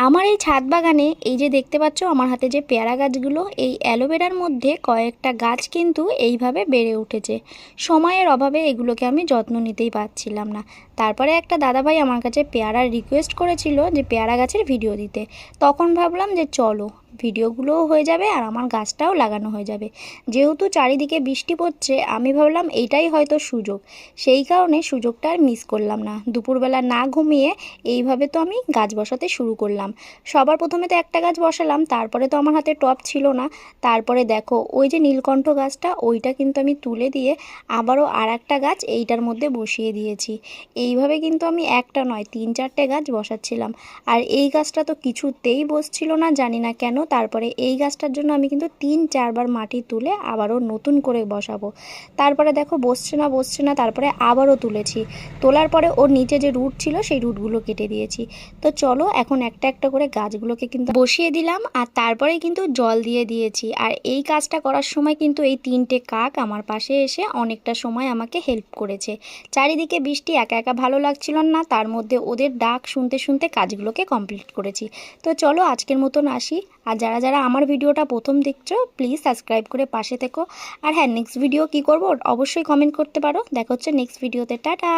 আমার এই ছাদ বাগানে এই যে দেখতে পাচ্ছ আমার হাতে যে পেয়ারা গাছগুলো, এই অ্যালোভেরার মধ্যে কয়েকটা গাছ কিন্তু এইভাবে বেড়ে উঠেছে। সময়ের অভাবে এগুলোকে আমি যত্ন নিতেই পারছিলাম না। তারপরে একটা দাদাভাই আমার কাছে পেয়ারার রিকোয়েস্ট করেছিল যে পেয়ারা গাছের ভিডিও দিতে। তখন ভাবলাম যে চলো, ভিডিওগুলোও হয়ে যাবে আর আমার গাছটাও লাগানো হয়ে যাবে। যেহেতু চারিদিকে বৃষ্টি পড়ছে, আমি ভাবলাম এইটাই হয়তো সুযোগ। সেই কারণে সুযোগটা আর মিস করলাম না। দুপুরবেলা না ঘুমিয়ে এইভাবে তো আমি গাছ বসাতে শুরু করলাম। সবার প্রথমে তো একটা গাছ বসালাম, তারপরে তো আমার হাতে টব ছিল না। তারপরে দেখো ওই যে নীলকণ্ঠ গাছটা, ওইটা কিন্তু আমি তুলে দিয়ে আবারও আর একটা গাছ এইটার মধ্যে বসিয়ে দিয়েছি। এইভাবে কিন্তু আমি একটা নয় 3-4টে গাছ বসাচ্ছিলাম। আর এই গাছটা তো কিছুতেই বসছিল না, জানি না কেন। তারপরে এই গাছটার জন্য আমি কিন্তু 3-4বার মাটি তুলে আবারও নতুন করে বসাবো। তারপরে দেখো বসছে না, তারপরে আবারও তুলেছি। তোলার পরে ওর নিচে যে রুট ছিল সেই রুটগুলো কেটে দিয়েছি। তো চলো এখন একটা একটা করে গাছগুলোকে কিন্তু বসিয়ে দিলাম, আর তারপরেই কিন্তু জল দিয়ে দিয়েছি। আর এই কাজটা করার সময় কিন্তু এই 3টে কাক আমার পাশে এসে অনেকটা সময় আমাকে হেল্প করেছে। চারিদিকে বৃষ্টি, একা একা ভালো লাগছিল না, তার মধ্যে ওদের ডাক শুনতে শুনতে কাজগুলোকে কমপ্লিট করেছি। তো চলো আজকের মতন আসি। আর যারা যারা আমার ভিডিওটা প্রথম দেখছো প্লিজ সাবস্ক্রাইব করে পাশে থেকো। আর হ্যাঁ, নেক্সট ভিডিও কি করব অবশ্যই কমেন্ট করতে পারো। দেখা হচ্ছে নেক্সট ভিডিওতে। টাটা।